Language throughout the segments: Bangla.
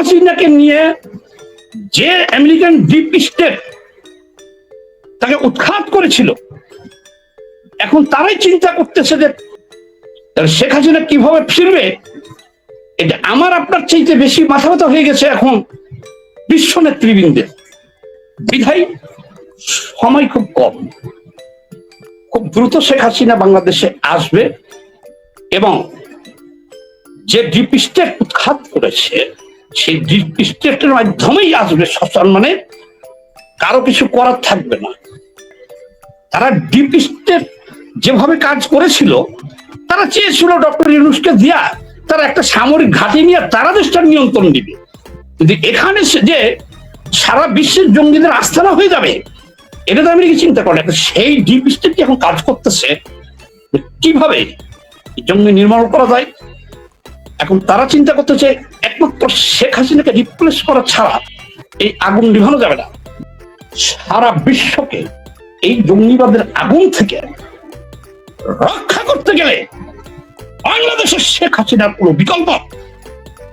হাসিনাকে নিয়ে যে আমেরিকান ডিপ স্টেট তাকে উৎখাত করেছিল, এখন তারাই চিন্তা করতেছে যে শেখ হাসিনা কিভাবে ফিরবে। এটা আমার আপনার চাইতে বেশি মাথা ব্যথা হয়ে গেছে এখন বিশ্ব নেতৃবৃন্দের। বিধায় সময় খুব কম, খুব দ্রুত শেখ হাসিনা বাংলাদেশে আসবে এবং যে ডিপ স্টেট উৎখাত করেছে সেই ডিপ স্টেটের মাধ্যমেই আসবে শাসন, মানে কারো কিছু করার থাকবে না। তারা ডিপ স্টেট যেভাবে কাজ করেছিল, তারা চেয়েছিল ডক্টর ইউনূসকে দিয়া তারা একটা সামরিক ঘাঁটি নিয়ে তারা দেশটার নিয়ন্ত্রণ দিবে। কিন্তু এখানে যে সারা বিশ্বের জঙ্গিদের আস্থানা হয়ে যাবে, এটা তো আমেরিকা চিন্তা করে। সেই ডিপ স্টেট এখন কাজ করতেছে কিভাবে জঙ্গি নির্মূল করা যায়। এখন তারা চিন্তা করতেছে একমাত্র শেখ হাসিনাকে রিপ্লেস করা ছাড়া এই আগুন নিভানো যাবে না। সারা বিশ্বকে এই জঙ্গিবাদের আগুন থেকে রক্ষা করতে গেলে বাংলাদেশের শেখ হাসিনার কোনো বিকল্প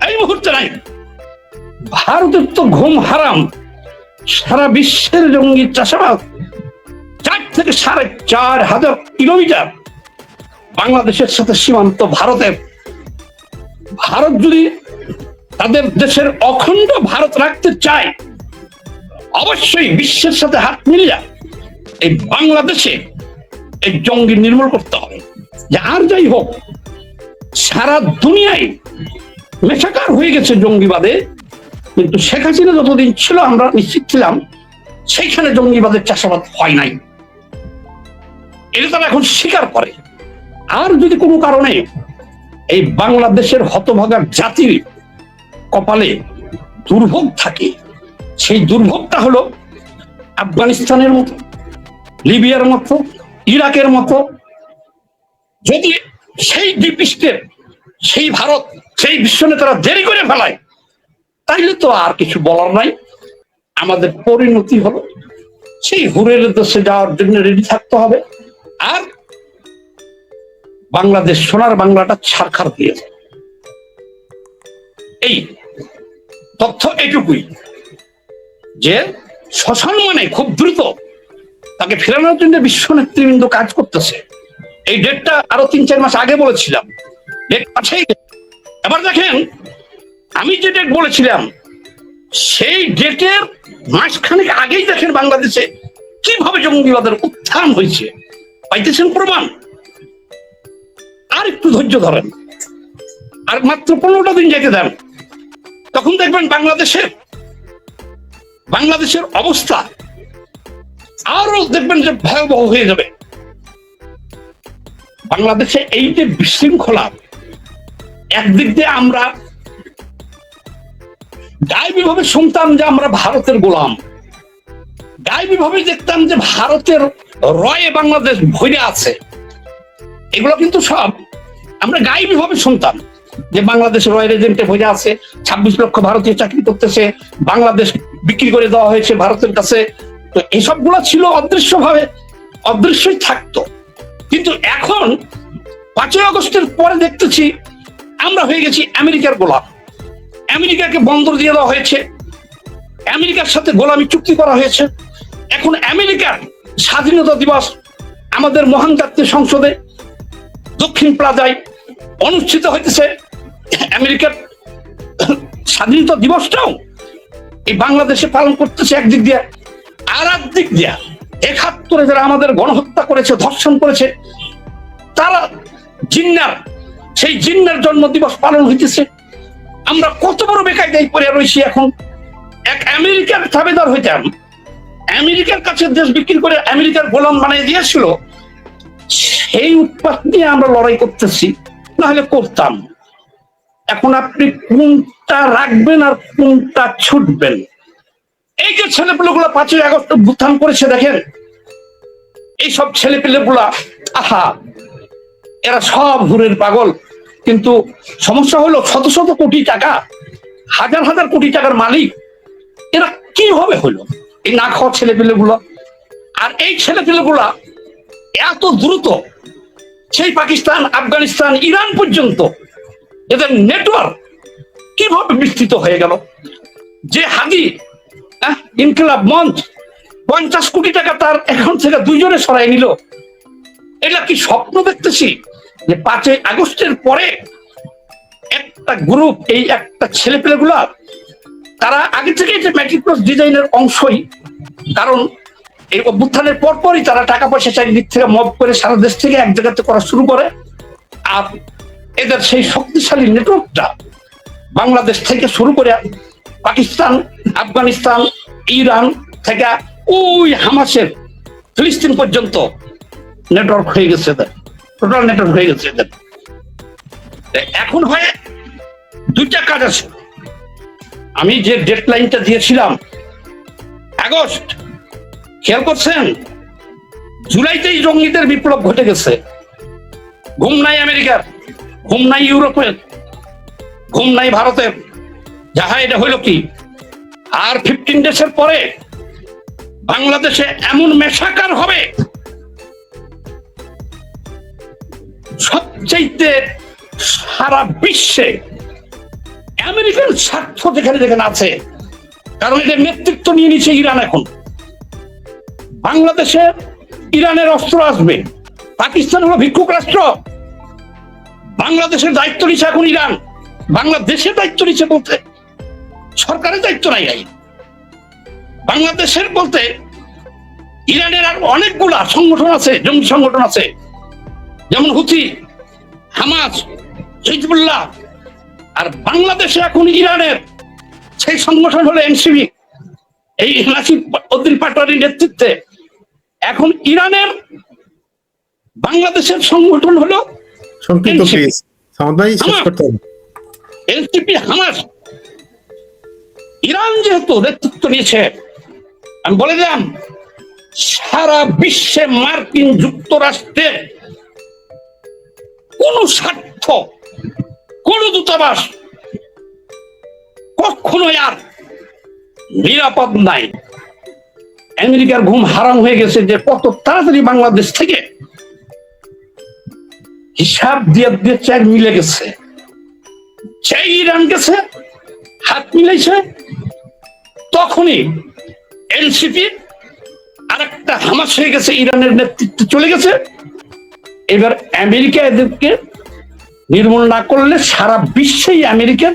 এই মুহূর্তে নাই। ভারতের তো ঘুম হারাম, সারা বিশ্বের জঙ্গি চাষাবাদ 4 থেকে 4.5 কিলোমিটার বাংলাদেশের সাথে সীমান্ত ভারতের। ভারত যদি তাদের দেশের অখণ্ড ভারত রাখতে চায়, অবশ্যই বিশ্বের সাথে হাত মিলিয়ে এই বাংলাদেশে এই জঙ্গি নির্মূল করতে হবে। যে আর যাই হোক, সারা দুনিয়ায় মেশাকার হয়ে গেছে জঙ্গিবাদে, কিন্তু শেখ হাসিনা যতদিন ছিল আমরা নিশ্চিত ছিলাম সেইখানে জঙ্গিবাদের চাষাবাদ হয় নাই। এটা তারা এখন স্বীকার করে। আর যদি কোনো কারণে এই বাংলাদেশের হতভাগা জাতির কপালে দুর্ভোগ থাকে, সেই দুর্ভোগটা হলো আফগানিস্তানের মতো, লিবিয়ার মতো, ইরাকের মতো। যদি সেই ডিপ স্টেট, সেই ভারত, সেই বিশ্ব নেতারা দেরি করে ফেলায়, তাইলে তো আর কিছু বলার নাই। আমাদের পরিণতি হলো সেই হুরের দেশে যাওয়ার জন্য রেডি থাকতে হবে। আর বাংলাদেশ সোনার বাংলাটা ছারখার দিয়ে যায়। এই তথ্য এটুকুই যে শ্মশান মানে খুব দ্রুত তাকে ফেরানোর জন্য বিশ্ব নেতৃবৃন্দ কাজ করতেছে। এই ডেটটা আরো 3-4 মাস আগে বলেছিলাম, ডেট পাঠাই গেছে। এবার দেখেন, আমি যে ডেট বলেছিলাম সেই ডেটের মাসখানেক আগেই দেখেন বাংলাদেশে কিভাবে জঙ্গিবাদের উত্থান হয়েছে। পাইতেছেন প্রমাণ। আর একটু ধৈর্য ধরেন, আর মাত্র 15টা দিন যেতে দেন, তখন দেখবেন বাংলাদেশের অবস্থা আরো দেখবেন যে ভয়াবহ হয়ে যাবে। বাংলাদেশে এই যে বিশৃঙ্খলা, একদিক দিয়ে আমরা গায়েবীভাবে শুনতাম যে আমরা ভারতের গোলাম, গায়েবীভাবে দেখতাম যে ভারতের রয়ে বাংলাদেশ ভরে আছে। এগুলো কিন্তু সব আমরা গায়েবীভাবে শুনতাম যে বাংলাদেশ রয়ের এজেন্টে ভরে আছে, 26 লক্ষ ভারতীয় চাকরি করতেছে, বাংলাদেশ বিক্রি করে দেওয়া হয়েছে ভারতের কাছে। তো এসব গুলা ছিল অদৃশ্যভাবে, অদৃশ্যই থাকতো। কিন্তু এখন 5ই আগস্টের পরে দেখতেছি আমরা হয়ে গেছি আমেরিকার গোলাম। আমেরিকাকে বন্দর দিয়ে দেওয়া হয়েছে, আমেরিকার সাথে গোলামি চুক্তি করা হয়েছে। এখন আমেরিকার স্বাধীনতা দিবস আমাদের মহান জাতীয় সংসদে দক্ষিণ প্লাজায় অনুষ্ঠিত হইতেছে। আমেরিকার স্বাধীনতা দিবসটাও এই বাংলাদেশে পালন করতেছে একদিক দিয়ে, আর একদিক দিয়ে 71-এ যারা আমাদের গণহত্যা করেছে, ধর্ষণ করেছে, তারা জিন্নার, সেই জিন্নার জন্ম দিবস পালন হইতেছে। আমরা কত বড় বেকায়দায় পড়ে রয়েছি। এখন এক আমেরিকার দাবিদার হইতাম, আমেরিকার কাছে দেশ বিক্রি করে আমেরিকার গোলাম বানিয়ে দিয়েছিল। সেই উৎপাত নিয়ে আমরা লড়াই করতেছি, না হলে করতাম। এখন আপনি কোনটা রাখবেন আর কোনটা ছুটবেন? এই যে ছেলেপেলেগুলো 5ই আগস্ট উত্থান করেছে, দেখেন এইসব ছেলেপেলেগুলা, আহা, এরা সব হুরের পাগল। কিন্তু সমস্যা হলো শত শত কোটি টাকা, হাজার হাজার কোটি টাকার মালিক এরা কিভাবে হলো? এই না খাওয়া ছেলেপেলেগুলো। আর এই ছেলেপেলেগুলা এত দ্রুত সেই পাকিস্তান, আফগানিস্তান, ইরান পর্যন্ত এদের নেটওয়ার্ক, কি কিভাবে বিস্তৃত হয়ে গেল? যে হাদি ইনকিলাব মঞ্চ 50 কোটি টাকা তার অ্যাকাউন্ট থেকে 2 জনে সরাই নিল। এটা কি স্বপ্ন দেখতেছি যে 5ই আগস্টের পরে একটা গ্রুপ, এই একটা ছেলেপেলেগুলা, তারা আগে থেকে যে ম্যাট্রিকুলাস ডিজাইনের অংশই, কারণ এই অভ্যুত্থানের পরপরই তারা টাকা পয়সা চারিদিক থেকে মব করে সারা দেশ থেকে এক জায়গাতে করা শুরু করে। আর এদের সেই শক্তিশালী নেটওয়ার্কটা বাংলাদেশ থেকে শুরু করে পাকিস্তান, আফগানিস্তান, ইরান থেকে ওই হামাসের ফিলিস্তিন পর্যন্ত নেটওয়ার্ক হয়ে গেছে, টোটাল নেটওয়ার্ক হয়ে গেছে। এখন হয় 2টা কাজ আছে। আমি যে ডেডলাইনটা দিয়েছিলাম আগস্ট, খেয়াল করছেন? জুলাইতেই জঙ্গিদের বিপ্লব ঘটে গেছে। ঘুম নাই আমেরিকার, ঘুম নাই ইউরোপের, ঘুম নাই ভারতের। যাহা এটা হইল কি, আর 15 ডেজের পরে বাংলাদেশে এমন মেশাকার হবে, সবচাইতে সারা বিশ্বে আমেরিকান স্বার্থ যেখানে যেখানে আছে, কারণ এদের নেতৃত্ব নিয়ে নিচ্ছে ইরান। এখন বাংলাদেশে ইরানের অস্ত্র আসবে, পাকিস্তান হলো ভিক্ষুক রাষ্ট্র, বাংলাদেশের দায়িত্ব নিচ্ছে এখন ইরান। বাংলাদেশের দায়িত্ব নিচ্ছে বলতে সরকারের দায়িত্ব নাই। বাংলাদেশের বলতে ইরানের আর অনেকগুলা সংগঠন আছে, জঙ্গি সংগঠন আছে, যেমন হুথি, হামাস, হিজবুল্লাহ। আর বাংলাদেশে এখন ইরানের সেই সংগঠন হলো এনসিবি, এই নাসির উদ্দিন পাটোয়ারির নেতৃত্বে। এখন ইরানের বাংলাদেশের সংগঠন হলো এনসিপি, হামাস। ইরান যেহেতু নেতৃত্ব নিয়েছে, আমি বলে দিলাম সারা বিশ্বে মার্কিন যুক্তরাষ্ট্রের কোন স্বার্থ, কোন দূতাবাস কখনোই আর নিরাপদ নাই। আমেরিকার ঘুম হারাম হয়ে গেছে যে কত তাড়াতাড়ি বাংলাদেশ থেকে হিসাব দিয়ে দিয়ে চার মিলে গেছে। সেই ইরান গেছে, হাত মিলাইছে, তখনই এনসিপি আর একটা হামাস হয়ে গেছে, ইরানের নেতৃত্ব চলে গেছে। এবার আমেরিকা এদেরকে নির্মূল না করলে সারা বিশ্বেই আমেরিকার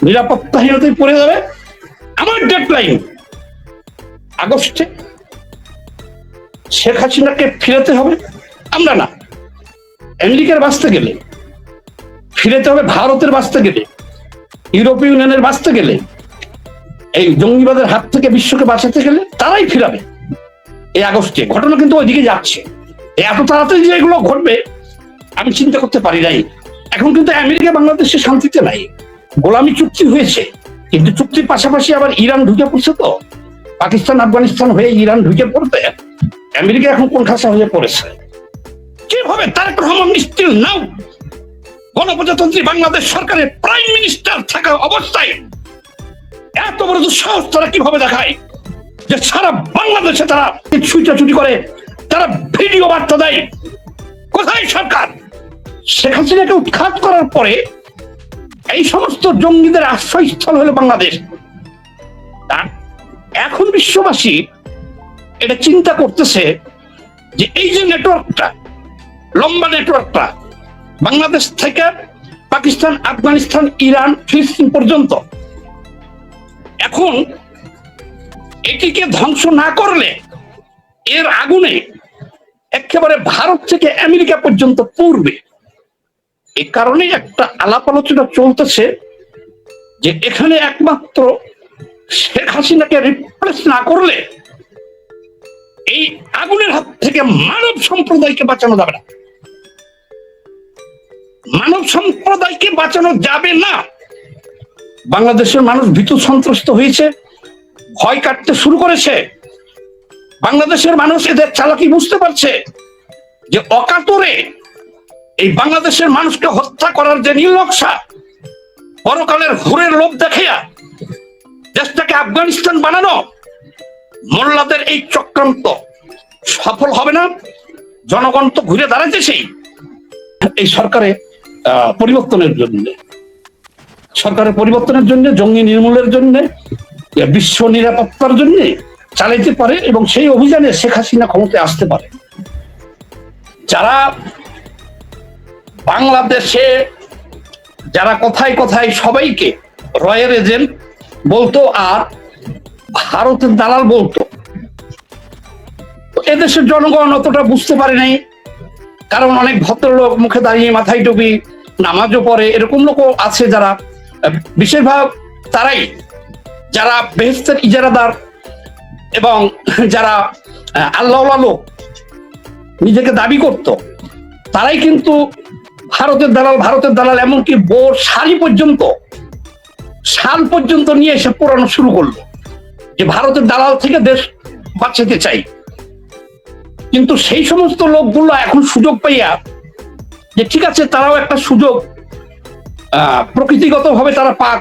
নিরাপত্তাহীনতায় পড়ে যাবে। আমার ডেডলাইন আগস্টে শেখ হাসিনাকে ফিরাতে হবে। আমরা না, আমেরিকার বাঁচতে গেলে ফিরাতে হবে, ভারতের বাঁচতে গেলে, ইউরোপীয় ইউনিয়নের বাঁচতে গেলে, এই জঙ্গিবাদের হাত থেকে বিশ্বকে বাঁচাতে গেলে তারাই ফিরাবে। এই আগস্টে ঘটনা কিন্তু ওইদিকে যাচ্ছে। এত তাড়াতাড়ি যে এগুলো ঘটবে আমি চিন্তা করতে পারি নাই। এখন কিন্তু আমেরিকা বাংলাদেশে শান্তিতে নাই। গোলামি চুক্তি হয়েছে, কিন্তু চুক্তির পাশাপাশি আবার ইরান ঢুকে পড়ছে। তো পাকিস্তান, আফগানিস্তান হয়ে ইরান ঢুকে পড়তে আমেরিকা এখন কোন খাসা হয়ে পড়েছে। কিভাবে তারেক রহমান স্টিল নাও গণপ্রজাতন্ত্রী বাংলাদেশ সরকারের প্রাইম মিনিস্টার থাকা অবস্থায় এত বড় দুঃসাহস তারা কিভাবে দেখায় যে সারা বাংলাদেশে তারা ছুটাছুটি করে, তারা ভিডিও বার্তা দেয়? কোথায় সরকার? শেখ হাসিনাকে উৎখাত করার পরে এই সমস্ত জঙ্গিদের আশ্রয়স্থল হলো বাংলাদেশ। এখন বিশ্ববাসী এটা চিন্তা করতেছে যে এই যে নেটওয়ার্কটা, লম্বা নেটওয়ার্কটা বাংলাদেশ থেকে পাকিস্তান, আফগানিস্তান, ইরান, ফিলিস্তিন পর্যন্ত, এখন এটিকে ধ্বংস না করলে এর আগুনে একেবারে ভারত থেকে আমেরিকা পর্যন্ত পূর্বে। এ কারণে একটা আলাপ আলোচনা চলতেছে যে এখানে একমাত্র শেখ হাসিনাকে রিপ্লেস না করলে এই আগুনের হাত থেকে মানব সম্প্রদায়কে বাঁচানো যাবে না। মানব সম্প্রদায়কে বাঁচানো যাবে না। বাংলাদেশের মানুষ ভীতু সন্ত্রস্ত হয়েছে, ভয় কাটতে শুরু করেছে। বাংলাদেশের মানুষ এদের চালাকি বুঝতে পারছে যে অকাতরে এই বাংলাদেশের মানুষকে হত্যা করার যে নীল নকশা, পরকালের হুরের লোভ দেখিয়া দেশটাকে আফগানিস্তান বানানো, মোল্লাদের এই চক্রান্ত সফল হবে না। জনগণ তো ঘুরে দাঁড়াইতেছেই এই সরকারে পরিবর্তনের জন্য। সরকারের পরিবর্তনের জন্য, জঙ্গি নির্মূলের জন্য, বিশ্ব নিরাপত্তার জন্য চালাইতে পারে এবং সেই অভিযানে শেখ হাসিনা ক্ষমতায় আসতে পারে। যারা বাংলাদেশে যারা কথায় কথায় সবাইকে রয়ের এজেন্ট বলতো আর ভারতের দালাল বলতো, এদেশের জনগণ অতটা বুঝতে পারে নাই, কারণ অনেক ভদ্রলোক মুখে দাঁড়িয়ে মাথায় টুপি নামাজও পড়ে, এরকম লোকও আছে যারা, বেশিরভাগ তারাই যারা বেহেশতের ইজারাদার এবং যারা আল্লাহ লোক নিজেকে দাবি করত, তারাই কিন্তু ভারতের দালাল এমনকি বোর শাল পর্যন্ত নিয়ে এসে পোড়ানো শুরু করলো যে ভারতের দালাল থেকে দেশ বাঁচাতে চাই। কিন্তু সেই সমস্ত লোকগুলো এখন সুযোগ পাইয়া যে ঠিক আছে, তারাও একটা সুযোগ প্রকৃতিগত ভাবে তারা পাক,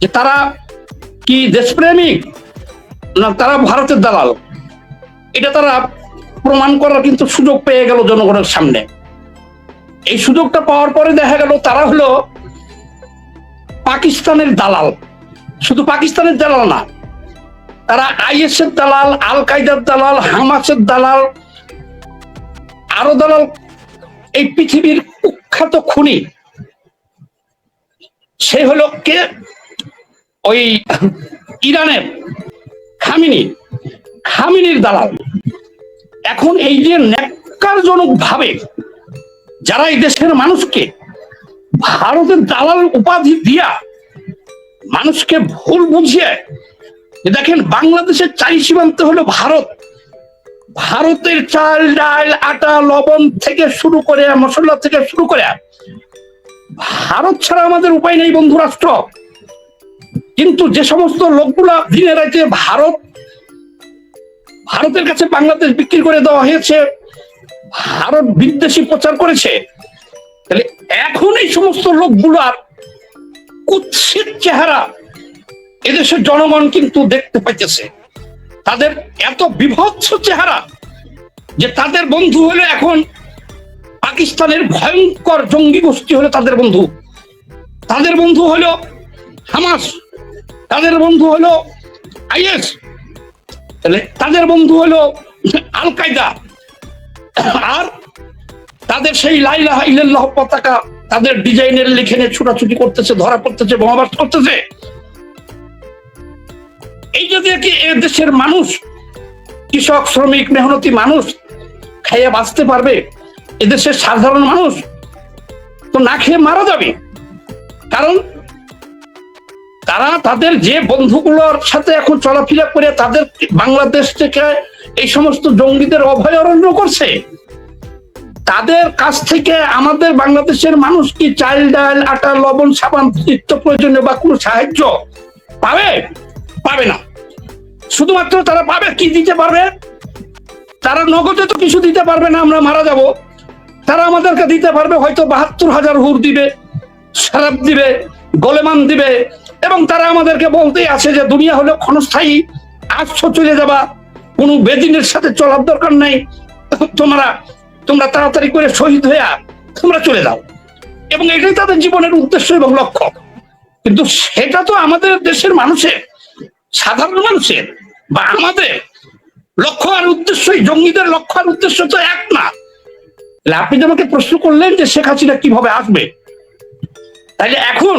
যে তারা কি দেশপ্রেমিক না তারা ভারতের দালাল, এটা তারা প্রমাণ করার কিন্তু সুযোগ পেয়ে গেল জনগণের সামনে। এই সুযোগটা পাওয়ার পরে দেখা গেল তারা হলো পাকিস্তানের দালাল। শুধু পাকিস্তানের দালাল না, তারা আইএস এর দালাল, আল কায়দার দালাল, হামাসের দালাল, আরো দালাল। এই পৃথিবীর কুখ্যাত খুনি সে হলো কে? ওই ইরানের খামিনির দালাল। এখন এই যে ন্যাক্কারজনক ভাবে যারা এই দেশের মানুষকে ভারতের দালাল উপাধি দিয়া মানুষকে ভুল বুঝিয়ে, দেখেন বাংলাদেশের চারি সীমান্ত হলো ভারত, ভারতের চাল ডাল আটা লবণ থেকে শুরু করে মশলা থেকে শুরু করে ভারত ছাড়া আমাদের উপায় নেই বন্ধু রাষ্ট্র। কিন্তু যে সমস্ত লোকগুলা দিনে রাতে ভারতের কাছে বাংলাদেশ বিক্রি করে দেওয়া হয়েছে, ভারত বিদ্বেষী প্রচার করেছে, তাহলে এখন এই সমস্ত লোকগুলার কুৎসিত চেহারা এদেশের জনগণ কিন্তু দেখতে পাইতেছে। তাদের এত বিভৎস চেহারা যে তাদের বন্ধু হলো এখন পাকিস্তানের ভয়ঙ্কর জঙ্গি গোষ্ঠী হলো তাদের বন্ধু, তাদের বন্ধু হলো হামাস, তাদের বন্ধু হলো আইএস, তাহলে তাদের বন্ধু হলো আল কায়দা। আর তাদের সেই লা ইলাহা ইল্লাল্লাহ পতাকা তাদের ডিজাইনের লিখে ছুটাছুটি করতেছে, ধরা পড়তেছে, বোমাবাস করতেছে। এই যদি কি এ দেশের মানুষ, কৃষক শ্রমিক মেহনতি মানুষ খেয়ে বাঁচতে পারবে? এদেশের সাধারণ মানুষ তো না খেয়ে মারা যাবে। কারণ তারা তাদের যে বন্ধুগুলোর সাথে এখন চলাফেরা করে তাদের বাংলাদেশ থেকে এই সমস্ত জঙ্গিদের অভয়ারণ্য করছে, তাদের কাছ থেকে আমাদের বাংলাদেশের মানুষ কি চাল ডাল আটা লবণ সাবান নিত্য প্রয়োজনীয় বা কোনো সাহায্য পাবে? পাবে না। শুধুমাত্র তারা পাবে কি দিতে পারবে? তারা নগদে তো কিছু দিতে পারবে না, আমরা মারা যাব। তারা আমাদেরকে দিতে পারবে হয়তো ৭২,০০০ হুর দিবে, শরাব দিবে, গোলেমান দিবে, এবং তারা আমাদেরকে বলতেই আছে যে দুনিয়া হলো ক্ষণস্থায়ী, আসছো চলে যাবা, কোনো বেদিনের সাথে চলার দরকার নাই, তোমরা তাড়াতাড়ি করে শহীদ হয়ে তোমরা চলে যাও। এবং এটাই তাদের জীবনের উদ্দেশ্য এবং লক্ষ্য। কিন্তু সেটা তো আমাদের দেশের মানুষের, সাধারণ মানুষের বা আমাদের লক্ষ্য আর উদ্দেশ্যই, জঙ্গিদের লক্ষ্য আর উদ্দেশ্য তো এক না। আপনি যে আমাকে প্রশ্ন করলেন যে শেখ হাসিনা কিভাবে আসবে, তাইলে এখন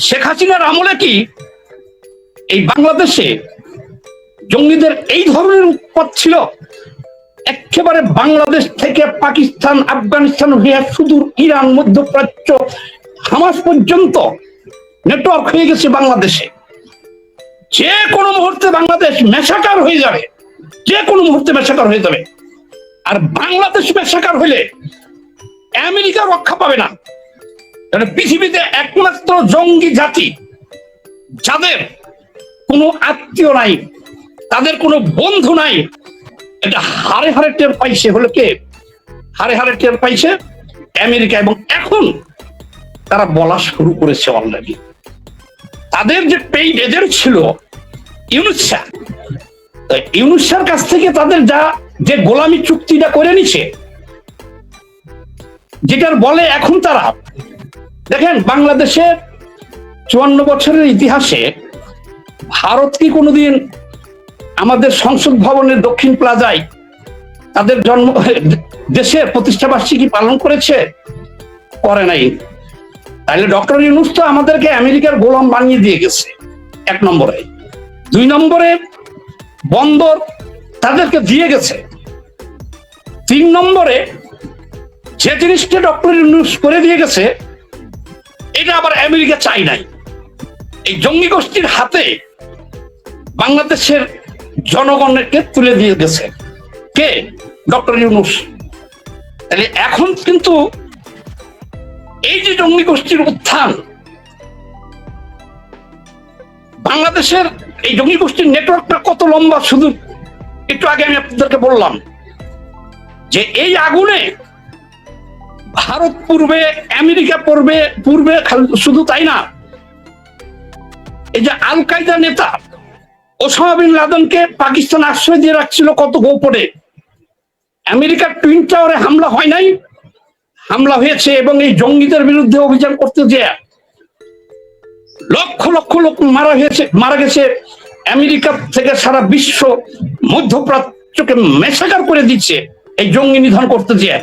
শেখ হাসিনার আমলে কি এই বাংলাদেশে জঙ্গিদের এই ধরনের উৎপাত ছিল? একেবারে বাংলাদেশ থেকে পাকিস্তান, আফগানিস্তান হয়ে সুদূর ইরান, মধ্যপ্রাচ্য, হামাস পর্যন্ত নেটওয়ার্ক হয়ে গেছে বাংলাদেশে। যে কোনো মুহূর্তে বাংলাদেশ মেসাকার হয়ে যাবে, যে কোনো মুহূর্তে মেসাকার হয়ে যাবে। আর বাংলাদেশ মেসাকার হইলে আমেরিকা রক্ষা পাবে না। পৃথিবীতে একমাত্র জঙ্গি জাতি যাদের কোনো আত্মীয় নাই, তাদের কোনো বন্ধু নাই, এটা হারে হারে টের পাইছে হলো কে? হারে হারে টের পাইছে আমেরিকা। এবং এখন তারা বলা শুরু করেছে অলরেডি। তাদের যে পেইড এজেন্ট ছিল ইউনুসের কাছ থেকে তাদের যে গোলামি চুক্তিটা করে নিছে, যেটার বলে এখন তারা দেখেন, বাংলাদেশের 54 বছরের ইতিহাসে ভারত কি কোনোদিন আমাদের সংসদ ভবনের দক্ষিণ প্লাজায় তাদের জন্ম দেশের প্রতিষ্ঠা বার্ষিকী পালন করেছে? করে নাই। তাহলে ডক্টর ইউনূস তো আমাদেরকে আমেরিকার গোলাম বানিয়ে দিয়ে গেছে, 1 নম্বরে। 2 নম্বরে বন্দর তাদেরকে দিয়ে গেছে। 3 নম্বরে যে জিনিসটা ডক্টর ইউনূস করে দিয়ে গেছে, এটা আবার আমেরিকা চাই নাই। এই জঙ্গি গোষ্ঠীর হাতে বাংলাদেশের জনগণকে তুলে দিয়ে গেছে কে? ডক্টর ইউনূস। তাহলে এখন কিন্তু এই যে জঙ্গি গোষ্ঠীর উত্থান, বাংলাদেশের এই জঙ্গি গোষ্ঠীর নেটওয়ার্কটা কত লম্বা, শুধু একটু আগে আমি আপনাদেরকে বললাম যে এই আগুনে ভারত পূর্বে, আমেরিকা পূর্বে, শুধু তাই না, এই যে আল কায়দা নেতা ওসামা বিন লাদেনকে পাকিস্তান আশ্রয় দিয়ে রাখছিল কত গোপনে। আমেরিকার টুইন টাওয়ারে হামলা হয় নাই, হামলা হয়েছে। এবং এই জঙ্গিদের বিরুদ্ধে অভিযান করতে যেয়ে লক্ষ লক্ষ লোক মারা গেছে। আমেরিকা থেকে সারা বিশ্ব মধ্যপ্রাচ্যকে মেসাকার করে দিচ্ছে এই জঙ্গি নিধন করতে যেয়ে।